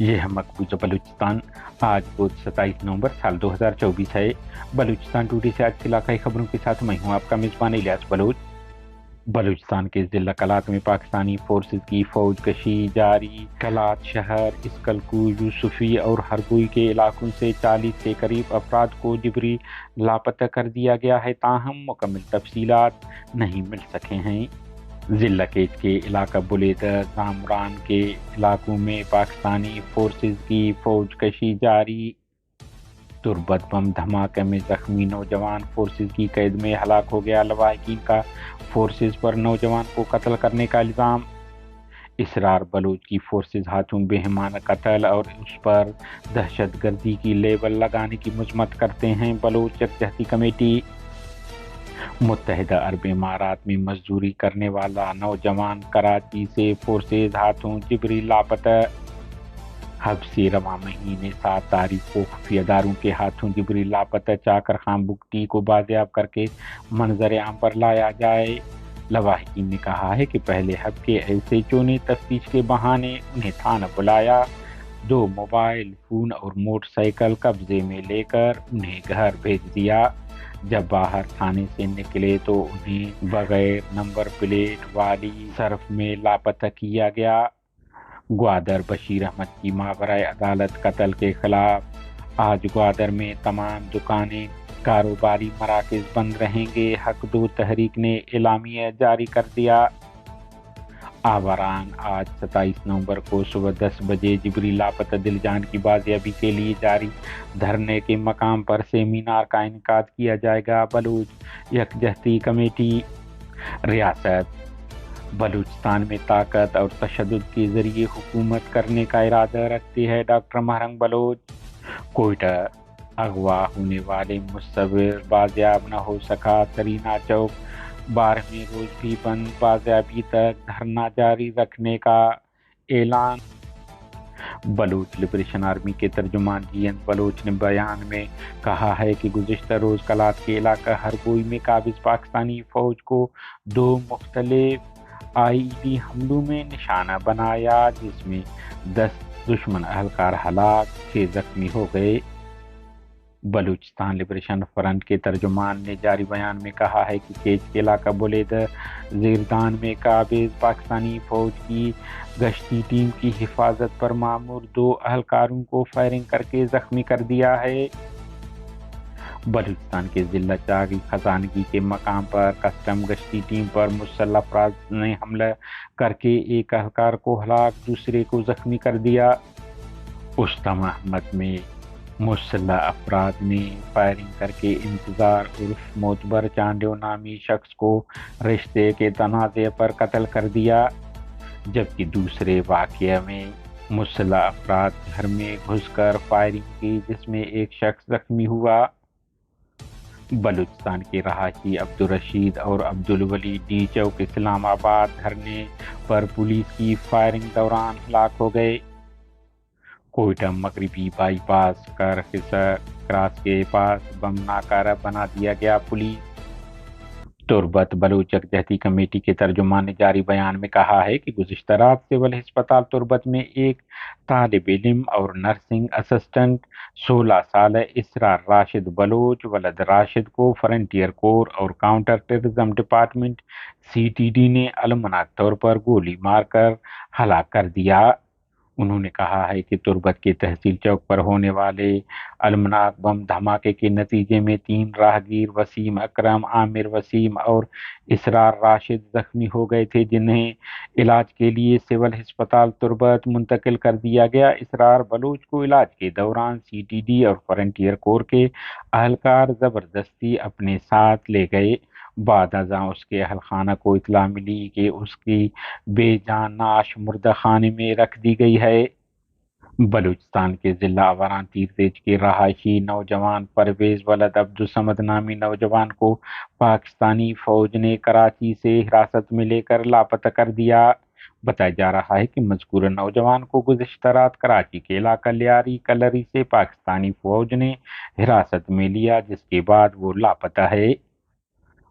یہ ہے مقبوضہ بلوچستان۔ آج بود 27 نومبر سال 2024 ہے۔ بلوچستان ٹوڈے سے آج کی علاقائی خبروں کے ساتھ میں ہوں آپ کا میزبان الیاس بلوچ۔ بلوچستان کے ضلع کلات میں پاکستانی فورسز کی فوج کشی جاری۔ کلات شہر، اسکلکو، یوسفی اور ہرگوئی کے علاقوں سے 40 کے قریب افراد کو جبری لاپتہ کر دیا گیا ہے، تاہم مکمل تفصیلات نہیں مل سکے ہیں۔ ضلع کیچ کے علاقہ بلیدہ زامران کے علاقوں میں پاکستانی فورسز کی فوج کشی جاری۔ تربت بم دھماکے میں زخمی نوجوان فورسز کی قید میں ہلاک ہو گیا۔ لواحقین کا فورسز پر نوجوان کو قتل کرنے کا الزام۔ اسرار بلوچ کی فورسز ہاتھوں بہیمانہ قتل اور اس پر دہشت گردی کی لیبل لگانے کی مذمت کرتے ہیں۔ بلوچ یکجہتی کمیٹی۔ متحدہ عرب امارات میں مزدوری کرنے والا نوجوان کراچی سے فورسز ہاتھوں جبری لاپتہ۔ حبسی رواں مہینے 7 تاریخ کو خفیہ اداروں کے ہاتھوں جبری لاپتہ چاکر خان بگٹی کو بازیاب کر کے منظر عام پر لایا جائے۔ لواحقین نے کہا ہے کہ پہلے ہب کے ایسے چونے تفتیش کے بہانے انہیں تھانہ بلایا، 2 موبائل فون اور موٹر سائیکل قبضے میں لے کر انہیں گھر بھیج دیا۔ جب باہر تھانے سے نکلے تو انہیں بغیر نمبر پلیٹ والی سرف میں لاپتہ کیا گیا۔ گوادر بشیر احمد کی ماورائے عدالت قتل کے خلاف آج گوادر میں تمام دکانیں، کاروباری مراکز بند رہیں گے۔ حق دو تحریک نے اعلامیہ جاری کر دیا۔ آوران آج 27 نومبر کو صبح 10 بجے جبری لاپتہ دل جان کی بازیابی کے لیے جاری دھرنے کے مقام پر سیمینار کا انعقاد کیا جائے گا۔ بلوچ یکجہتی کمیٹی۔ ریاست بلوچستان میں طاقت اور تشدد کے ذریعے حکومت کرنے کا ارادہ رکھتی ہے، ڈاکٹر مہرنگ بلوچ۔ کوئٹہ اغوا ہونے والے مصور بازیاب نہ ہو سکا۔ سرینا چوک 12ویں روز بھی بند، بازیابی تک دھرنا جاری رکھنے کا اعلان۔ بلوچ لبریشن آرمی کے ترجمان جی این بلوچ نے بیان میں کہا ہے کہ گزشتہ روز کلات کے علاقہ ہرگوئی میں قابض پاکستانی فوج کو 2 مختلف IED حملوں میں نشانہ بنایا، جس میں 10 دشمن اہلکار ہلاک، 6 زخمی ہو گئے۔ بلوچستان لبریشن فرنٹ کے ترجمان نے جاری بیان میں کہا ہے کہ کیچ کے علاقہ بلیدہ زیردان میں قابض پاکستانی فوج کی گشتی ٹیم کی حفاظت پر مامور 2 اہلکاروں کو فائرنگ کر کے زخمی کر دیا ہے۔ بلوچستان کے ضلع چاغی خزانگی کے مقام پر کسٹم گشتی ٹیم پر مسلح افراد نے حملہ کر کے ایک اہلکار کو ہلاک، دوسرے کو زخمی کر دیا۔ اشتم احمد میں مسلح افراد نے فائرنگ کر کے انتظار عرف معتبر چانڈیو نامی شخص کو رشتے کے تنازع پر قتل کر دیا، جبکہ دوسرے واقعہ میں مسلح افراد گھر میں گھس کر فائرنگ کی، جس میں ایک شخص زخمی ہوا۔ بلوچستان کے رہائشی عبدالرشید اور عبدالولی ڈی چوک اسلام آباد دھرنے پر پولیس کی فائرنگ دوران ہلاک ہو گئے۔ کوئٹہ مغربی بائی پاس کراس کے پاس بم ناکارہ بنا دیا گیا، پولیس۔ تربت بلوچ یکجہتی کمیٹی کے ترجمان نے جاری بیان میں کہا ہے کہ گزشتہ رات سول ہسپتال تربت میں ایک طالب علم اور نرسنگ اسسٹنٹ 16 سالہ اسرار راشد بلوچ ولد راشد کو فرنٹیئر کور اور کاؤنٹر ٹیررزم ڈپارٹمنٹ CTD نے المناک طور پر گولی مار کر ہلاک کر دیا۔ انہوں نے کہا ہے کہ تربت کے تحصیل چوک پر ہونے والے المناک بم دھماکے کے نتیجے میں 3 راہگیر وسیم اکرم، عامر وسیم اور اسرار راشد زخمی ہو گئے تھے، جنہیں علاج کے لیے سول ہسپتال تربت منتقل کر دیا گیا۔ اسرار بلوچ کو علاج کے دوران CTD اور فرنٹیئر کور کے اہلکار زبردستی اپنے ساتھ لے گئے۔ بعد ازاں اس کے اہل خانہ کو اطلاع ملی کہ اس کی بے جان نعش مردہ خانے میں رکھ دی گئی ہے۔ بلوچستان کے ضلع آوران تیرتیج کے رہائشی نوجوان پرویز ولد عبدالصمد نامی نوجوان کو پاکستانی فوج نے کراچی سے حراست میں لے کر لاپتہ کر دیا۔ بتایا جا رہا ہے کہ مذکورہ نوجوان کو گزشتہ رات کراچی کے علاقہ لیاری کلری سے پاکستانی فوج نے حراست میں لیا، جس کے بعد وہ لاپتہ ہے۔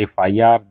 FIR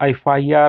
FIR